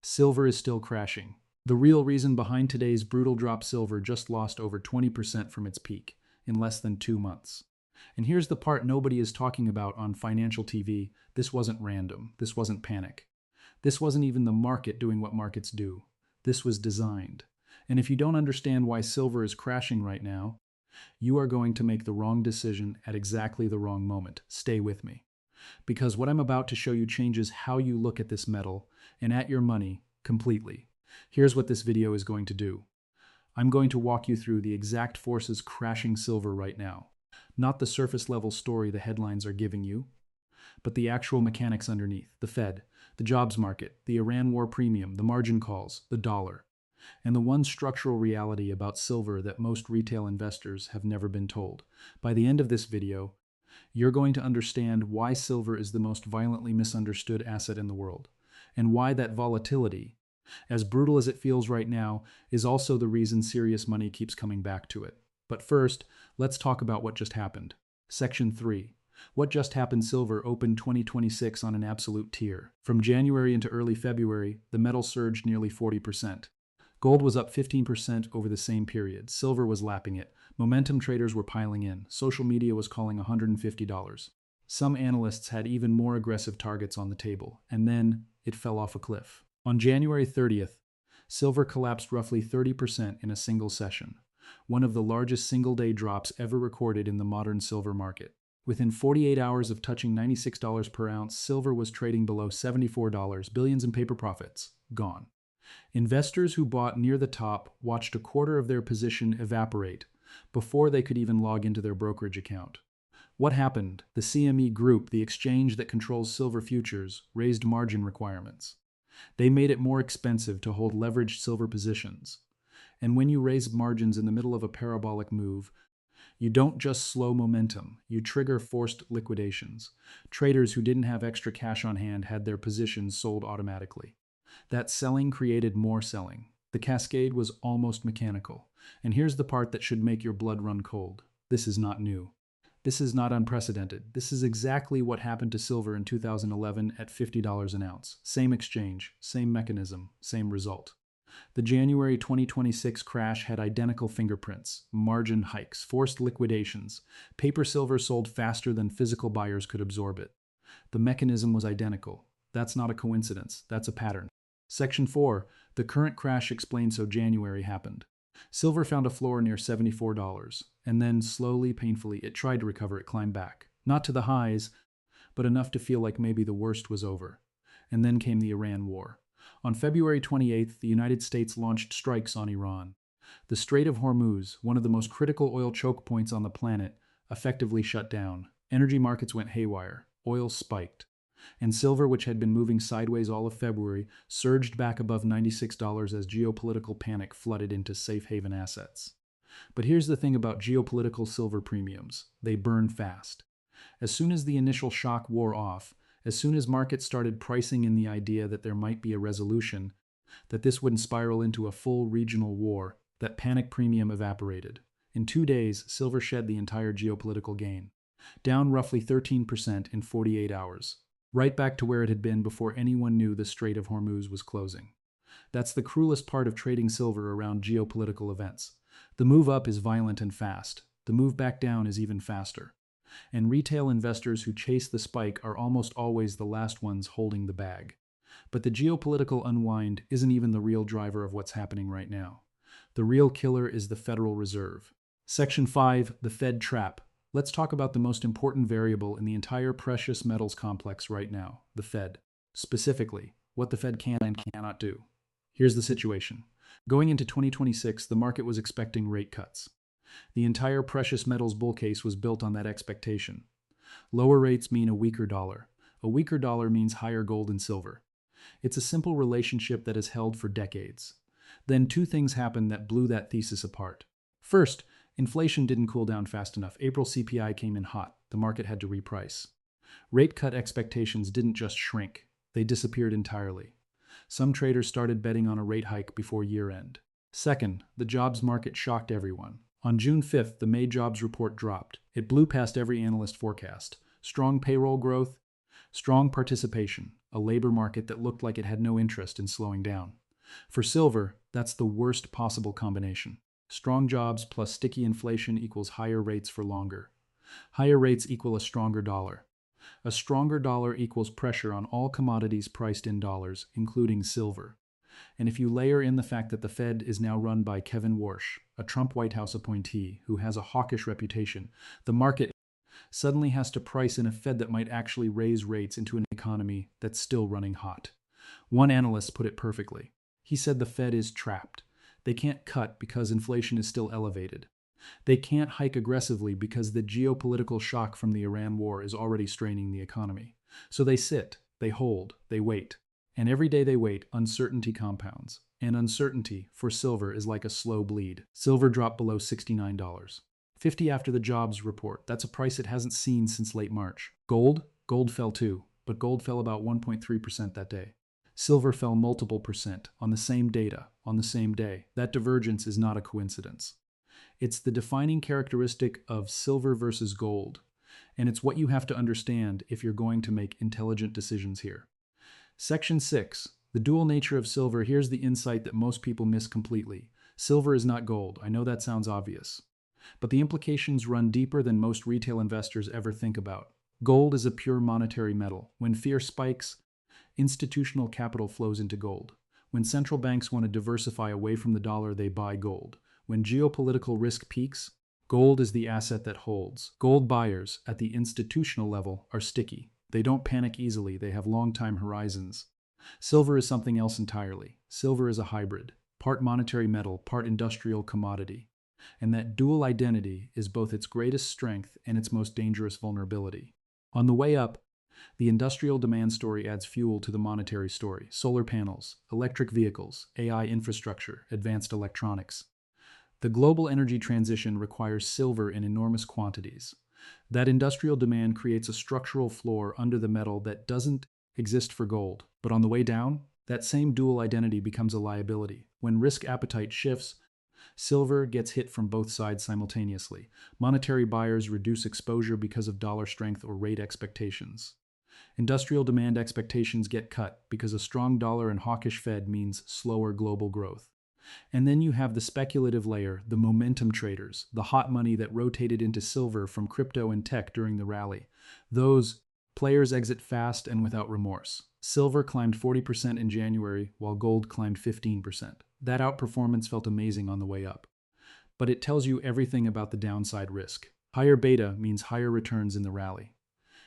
Silver is still crashing. The real reason behind today's brutal drop: silver just lost over 20% from its peak in less than 2 months. And here's the part nobody is talking about on financial TV. This wasn't random. This wasn't panic. This wasn't even the market doing what markets do. This was designed. And if you don't understand why silver is crashing right now, you are going to make the wrong decision at exactly the wrong moment. Stay with me. Because what I'm about to show you changes how you look at this metal and at your money completely. Here's what this video is going to do. I'm going to walk you through the exact forces crashing silver right now. Not the surface level story the headlines are giving you, but the actual mechanics underneath: the Fed, the jobs market, the Iran war premium, the margin calls, the dollar, and the one structural reality about silver that most retail investors have never been told. By the end of this video, you're going to understand why silver is the most violently misunderstood asset in the world, and why that volatility, as brutal as it feels right now, is also the reason serious money keeps coming back to it. But first, let's talk about what just happened. Section 3. What just happened? Silver opened 2026 on an absolute tear. From January into early February, the metal surged nearly 40%. Gold was up 15% over the same period. Silver was lapping it. Momentum traders were piling in. Social media was calling $150. Some analysts had even more aggressive targets on the table, and then it fell off a cliff. On January 30th, silver collapsed roughly 30% in a single session, one of the largest single-day drops ever recorded in the modern silver market. Within 48 hours of touching $96 per ounce, silver was trading below $74, billions in paper profits gone. Investors who bought near the top watched a quarter of their position evaporate before they could even log into their brokerage account. What happened? The CME Group, the exchange that controls silver futures, raised margin requirements. They made it more expensive to hold leveraged silver positions. And when you raise margins in the middle of a parabolic move, you don't just slow momentum, you trigger forced liquidations. Traders who didn't have extra cash on hand had their positions sold automatically. That selling created more selling. The cascade was almost mechanical. And here's the part that should make your blood run cold. This is not new. This is not unprecedented. This is exactly what happened to silver in 2011 at $50 an ounce. Same exchange, same mechanism, same result. The January 2026 crash had identical fingerprints: margin hikes, forced liquidations. Paper silver sold faster than physical buyers could absorb it. The mechanism was identical. That's not a coincidence. That's a pattern. Section 4. The current crash explains how January happened. Silver found a floor near $74, and then slowly, painfully, it tried to recover. It climbed back. Not to the highs, but enough to feel like maybe the worst was over. And then came the Iran war. On February 28th, the United States launched strikes on Iran. The Strait of Hormuz, one of the most critical oil choke points on the planet, effectively shut down. Energy markets went haywire. Oil spiked. And silver, which had been moving sideways all of February, surged back above $96 as geopolitical panic flooded into safe haven assets. But here's the thing about geopolitical silver premiums: they burn fast. As soon as the initial shock wore off, as soon as markets started pricing in the idea that there might be a resolution, that this wouldn't spiral into a full regional war, that panic premium evaporated. In 2 days, silver shed the entire geopolitical gain, down roughly 13% in 48 hours. Right back to where it had been before anyone knew the Strait of Hormuz was closing. That's the cruelest part of trading silver around geopolitical events. The move up is violent and fast. The move back down is even faster. And retail investors who chase the spike are almost always the last ones holding the bag. But the geopolitical unwind isn't even the real driver of what's happening right now. The real killer is the Federal Reserve. Section 5, the Fed trap. Let's talk about the most important variable in the entire precious metals complex right now: the Fed. Specifically, what the Fed can and cannot do. Here's the situation. Going into 2026, the market was expecting rate cuts. The entire precious metals bull case was built on that expectation. Lower rates mean a weaker dollar. A weaker dollar means higher gold and silver. It's a simple relationship that has held for decades. Then 2 things happened that blew that thesis apart. First, inflation didn't cool down fast enough. April CPI came in hot. The market had to reprice. Rate cut expectations didn't just shrink. They disappeared entirely. Some traders started betting on a rate hike before year-end. Second, the jobs market shocked everyone. On June 5th, the May jobs report dropped. It blew past every analyst forecast. Strong payroll growth, Strong participation, a labor market that looked like it had no interest in slowing down. For silver, that's the worst possible combination. Strong jobs plus sticky inflation equals higher rates for longer. Higher rates equal a stronger dollar. A stronger dollar equals pressure on all commodities priced in dollars, including silver. And if you layer in the fact that the Fed is now run by Kevin Warsh, a Trump White House appointee who has a hawkish reputation, the market suddenly has to price in a Fed that might actually raise rates into an economy that's still running hot. One analyst put it perfectly. He said the Fed is trapped. They can't cut because inflation is still elevated. They can't hike aggressively because the geopolitical shock from the Iran war is already straining the economy. So they sit, they hold, they wait. And every day they wait, uncertainty compounds. And uncertainty, for silver, is like a slow bleed. Silver dropped below $69. 50 after the jobs report. That's a price it hasn't seen since late March. Gold? Gold fell too, but gold fell about 1.3% that day. Silver fell multiple percent on the same data, on the same day. That divergence is not a coincidence. It's the defining characteristic of silver versus gold, and it's what you have to understand if you're going to make intelligent decisions here. Section 6. The dual nature of silver. Here's the insight that most people miss completely. Silver is not gold. I know that sounds obvious, but the implications run deeper than most retail investors ever think about. Gold is a pure monetary metal. When fear spikes, institutional capital flows into gold. When central banks want to diversify away from the dollar, they buy gold. When geopolitical risk peaks, gold is the asset that holds. Gold buyers at the institutional level are sticky. They don't panic easily. They have long-time horizons. Silver is something else entirely. Silver is a hybrid, part monetary metal, part industrial commodity. And that dual identity is both its greatest strength and its most dangerous vulnerability. On the way up, the industrial demand story adds fuel to the monetary story. Solar panels, electric vehicles, AI infrastructure, advanced electronics. The global energy transition requires silver in enormous quantities. That industrial demand creates a structural floor under the metal that doesn't exist for gold. But on the way down, that same dual identity becomes a liability. When risk appetite shifts, silver gets hit from both sides simultaneously. Monetary buyers reduce exposure because of dollar strength or rate expectations. Industrial demand expectations get cut because a strong dollar and hawkish Fed means slower global growth. And then you have the speculative layer, the momentum traders, the hot money that rotated into silver from crypto and tech during the rally. Those players exit fast and without remorse. Silver climbed 40% in January, while gold climbed 15%. That outperformance felt amazing on the way up. But it tells you everything about the downside risk. Higher beta means higher returns in the rally.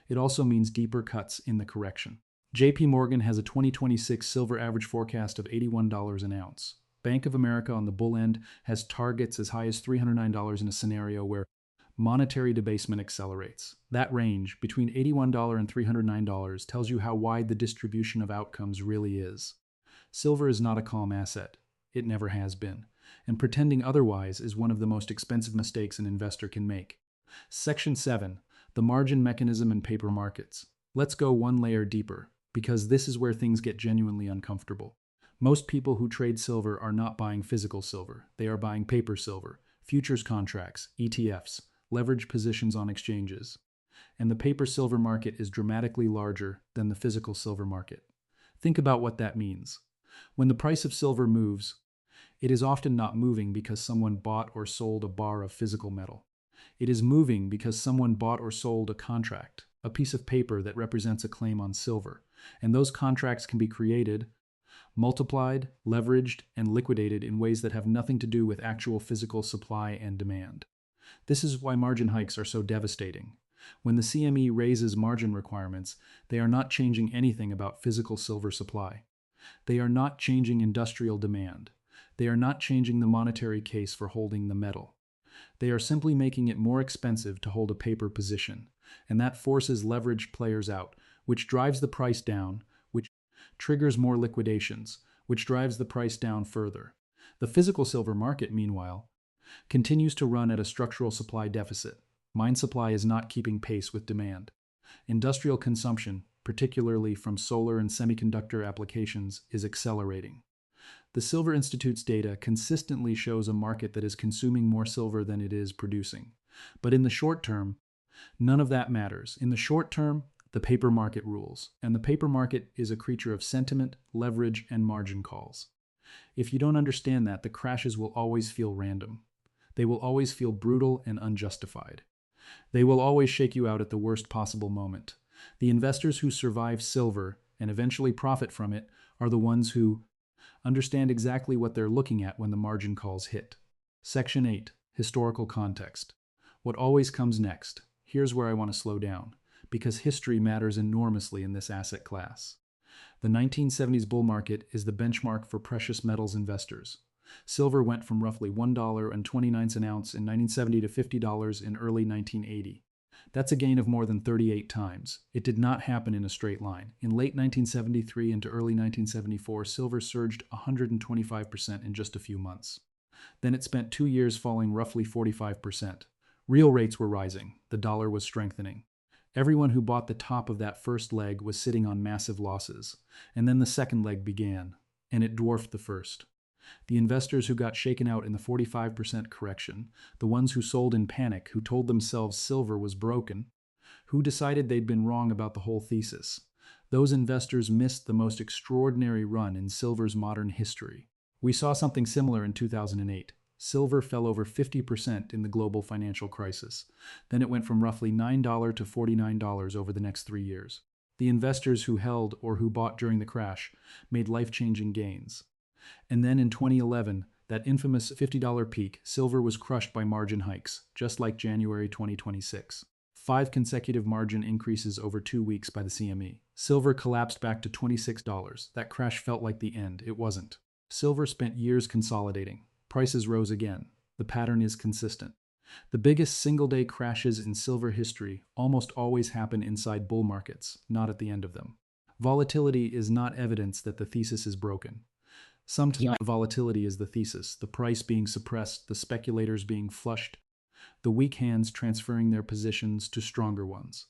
It also means deeper cuts in the correction. JP Morgan has a 2026 silver average forecast of $81 an ounce. Bank of America on the bull end has targets as high as $309 in a scenario where monetary debasement accelerates. That range, between $81 and $309, tells you how wide the distribution of outcomes really is. Silver is not a calm asset. It never has been. And pretending otherwise is one of the most expensive mistakes an investor can make. Section 7. The margin mechanism in paper markets. Let's go one layer deeper, because this is where things get genuinely uncomfortable. Most people who trade silver are not buying physical silver. They are buying paper silver, futures contracts, ETFs, leveraged positions on exchanges. And the paper silver market is dramatically larger than the physical silver market. Think about what that means. When the price of silver moves, it is often not moving because someone bought or sold a bar of physical metal. It is moving because someone bought or sold a contract, a piece of paper that represents a claim on silver. And those contracts can be created, multiplied, leveraged, and liquidated in ways that have nothing to do with actual physical supply and demand. This is why margin hikes are so devastating. When the CME raises margin requirements, they are not changing anything about physical silver supply. They are not changing industrial demand. They are not changing the monetary case for holding the metal. They are simply making it more expensive to hold a paper position, and that forces leveraged players out, which drives the price down, which triggers more liquidations, which drives the price down further. The physical silver market, meanwhile, continues to run at a structural supply deficit. Mine supply is not keeping pace with demand. Industrial consumption, particularly from solar and semiconductor applications, is accelerating. The Silver Institute's data consistently shows a market that is consuming more silver than it is producing. But in the short term, none of that matters. In the short term, The paper market rules. And the paper market is a creature of sentiment, leverage, and margin calls. If you don't understand that, the crashes will always feel random. They will always feel brutal and unjustified. They will always shake you out at the worst possible moment. The investors who survive silver and eventually profit from it are the ones who understand exactly what they're looking at when the margin calls hit. Section 8. Historical context. What always comes next? Here's where I want to slow down, because history matters enormously in this asset class. The 1970s bull market is the benchmark for precious metals investors. Silver went from roughly $1.29 an ounce in 1970 to $50 in early 1980. That's a gain of more than 38 times. It did not happen in a straight line. In late 1973 into early 1974, silver surged 125% in just a few months. Then it spent 2 years falling roughly 45%. Real rates were rising. The dollar was strengthening. Everyone who bought the top of that first leg was sitting on massive losses. And then the second leg began, and it dwarfed the first. The investors who got shaken out in the 45% correction, the ones who sold in panic, who told themselves silver was broken, who decided they'd been wrong about the whole thesis, those investors missed the most extraordinary run in silver's modern history. We saw something similar in 2008. Silver fell over 50% in the global financial crisis. Then it went from roughly $9 to $49 over the next 3 years. The investors who held or who bought during the crash made life-changing gains. And then in 2011, that infamous $50 peak, silver was crushed by margin hikes, just like January 2026. 5 consecutive margin increases over 2 weeks by the CME. Silver collapsed back to $26. That crash felt like the end. It wasn't. Silver spent years consolidating. Prices rose again. The pattern is consistent. The biggest single-day crashes in silver history almost always happen inside bull markets, not at the end of them. Volatility is not evidence that the thesis is broken. Sometimes volatility is the thesis, the price being suppressed, the speculators being flushed, the weak hands transferring their positions to stronger ones.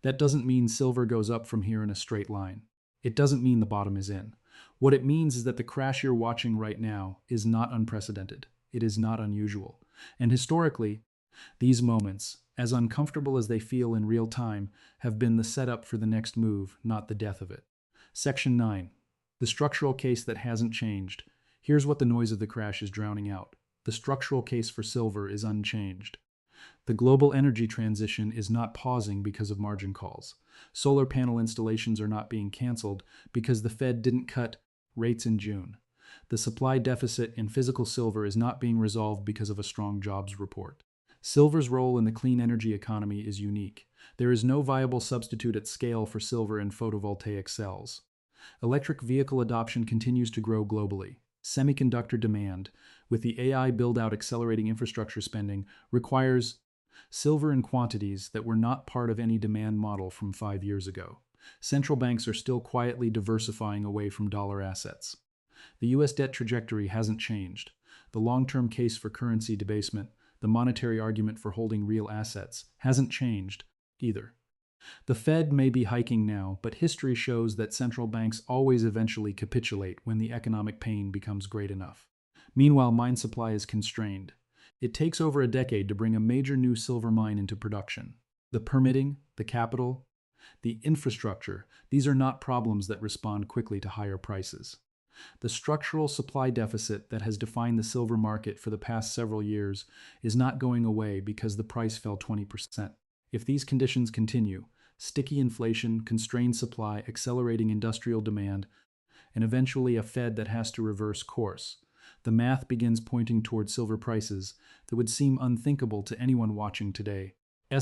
That doesn't mean silver goes up from here in a straight line. It doesn't mean the bottom is in. What it means is that the crash you're watching right now is not unprecedented. It is not unusual. And historically, these moments, as uncomfortable as they feel in real time, have been the setup for the next move, not the death of it. Section 9. The structural case that hasn't changed. Here's what the noise of the crash is drowning out. The structural case for silver is unchanged. The global energy transition is not pausing because of margin calls. Solar panel installations are not being canceled because the Fed didn't cut rates in June. The supply deficit in physical silver is not being resolved because of a strong jobs report. Silver's role in the clean energy economy is unique. There is no viable substitute at scale for silver in photovoltaic cells. Electric vehicle adoption continues to grow globally. Semiconductor demand, with the AI build-out accelerating infrastructure spending, requires silver in quantities that were not part of any demand model from 5 years ago. Central banks are still quietly diversifying away from dollar assets. The US debt trajectory hasn't changed. The long-term case for currency debasement, the monetary argument for holding real assets, hasn't changed either. The Fed may be hiking now, but history shows that central banks always eventually capitulate when the economic pain becomes great enough. Meanwhile, mine supply is constrained. It takes over a decade to bring a major new silver mine into production. The permitting, the capital, the infrastructure, these are not problems that respond quickly to higher prices. The structural supply deficit that has defined the silver market for the past several years is not going away because the price fell 20%. If these conditions continue, sticky inflation, constrained supply, accelerating industrial demand, and eventually a Fed that has to reverse course, the math begins pointing toward silver prices that would seem unthinkable to anyone watching today.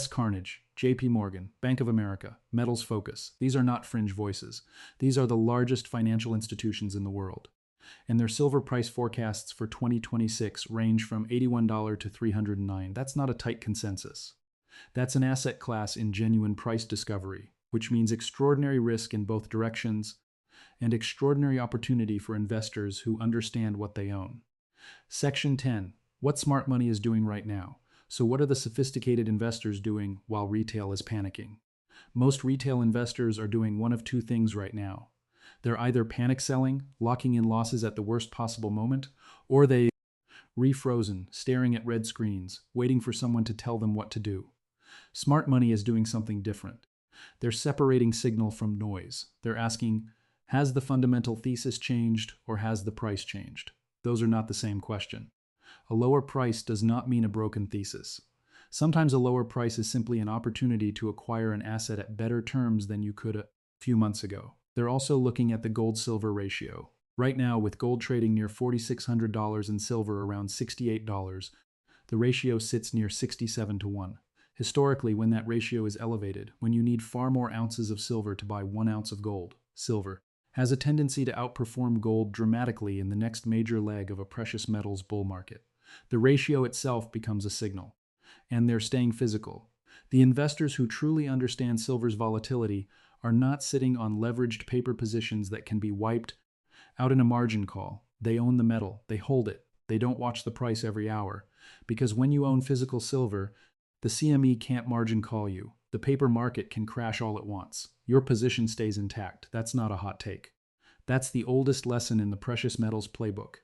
Carnage, JP Morgan, Bank of America, Metals Focus, these are not fringe voices. These are the largest financial institutions in the world. And their silver price forecasts for 2026 range from $81 to $309. That's not a tight consensus. That's an asset class in genuine price discovery, which means extraordinary risk in both directions and extraordinary opportunity for investors who understand what they own. Section 10. What smart money is doing right now. So what are the sophisticated investors doing while retail is panicking? Most retail investors are doing one of two things right now. They're either panic selling, locking in losses at the worst possible moment, or they refrozen, staring at red screens, waiting for someone to tell them what to do. Smart money is doing something different. They're separating signal from noise. They're asking, has the fundamental thesis changed or has the price changed? Those are not the same question. A lower price does not mean a broken thesis. Sometimes a lower price is simply an opportunity to acquire an asset at better terms than you could a few months ago. They're also looking at the gold-silver ratio. Right now, with gold trading near $4,600 and silver around $68, the ratio sits near 67 to 1. Historically, when that ratio is elevated, when you need far more ounces of silver to buy 1 ounce of gold, silver has a tendency to outperform gold dramatically in the next major leg of a precious metals bull market. The ratio itself becomes a signal, and they're staying physical. The investors who truly understand silver's volatility are not sitting on leveraged paper positions that can be wiped out in a margin call. They own the metal, they hold it, they don't watch the price every hour. Because when you own physical silver, the CME can't margin call you. The paper market can crash all at once. Your position stays intact. That's not a hot take. That's the oldest lesson in the precious metals playbook.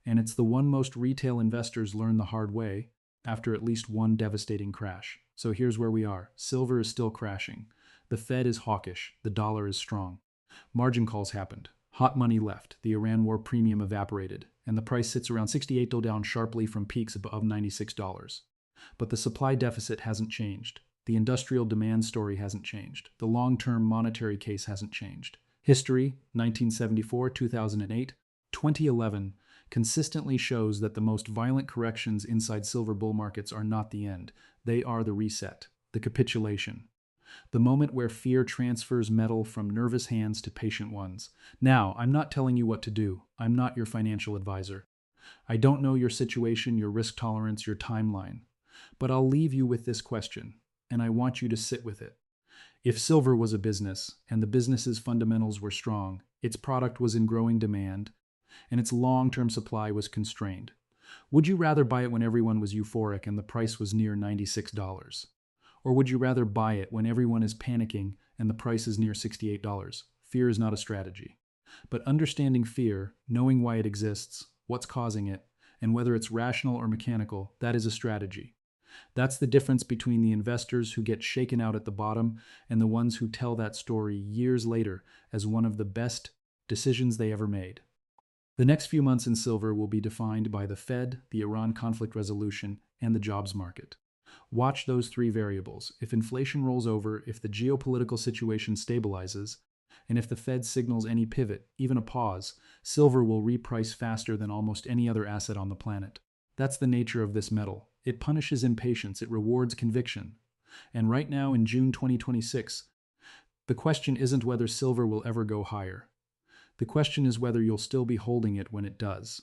And it's the one most retail investors learn the hard way after at least one devastating crash. So here's where we are. Silver is still crashing. The Fed is hawkish. The dollar is strong. Margin calls happened. Hot money left. The Iran war premium evaporated. And the price sits around $68 down sharply from peaks above $96. But the supply deficit hasn't changed. The industrial demand story hasn't changed. The long-term monetary case hasn't changed. History, 1974, 2008, 2011, consistently shows that the most violent corrections inside silver bull markets are not the end. They are the reset, the capitulation. The moment where fear transfers metal from nervous hands to patient ones. Now, I'm not telling you what to do. I'm not your financial advisor. I don't know your situation, your risk tolerance, your timeline. But I'll leave you with this question, and I want you to sit with it. If silver was a business, and the business's fundamentals were strong, its product was in growing demand, and its long-term supply was constrained, would you rather buy it when everyone was euphoric and the price was near $96? Or would you rather buy it when everyone is panicking and the price is near $68? Fear is not a strategy. But understanding fear, knowing why it exists, what's causing it, and whether it's rational or mechanical, that is a strategy. That's the difference between the investors who get shaken out at the bottom and the ones who tell that story years later as one of the best decisions they ever made. The next few months in silver will be defined by the Fed, the Iran conflict resolution, and the jobs market. Watch those 3 variables. If inflation rolls over, if the geopolitical situation stabilizes, and if the Fed signals any pivot, even a pause, silver will reprice faster than almost any other asset on the planet. That's the nature of this metal. It punishes impatience, it rewards conviction. And right now in June 2026, the question isn't whether silver will ever go higher. The question is whether you'll still be holding it when it does.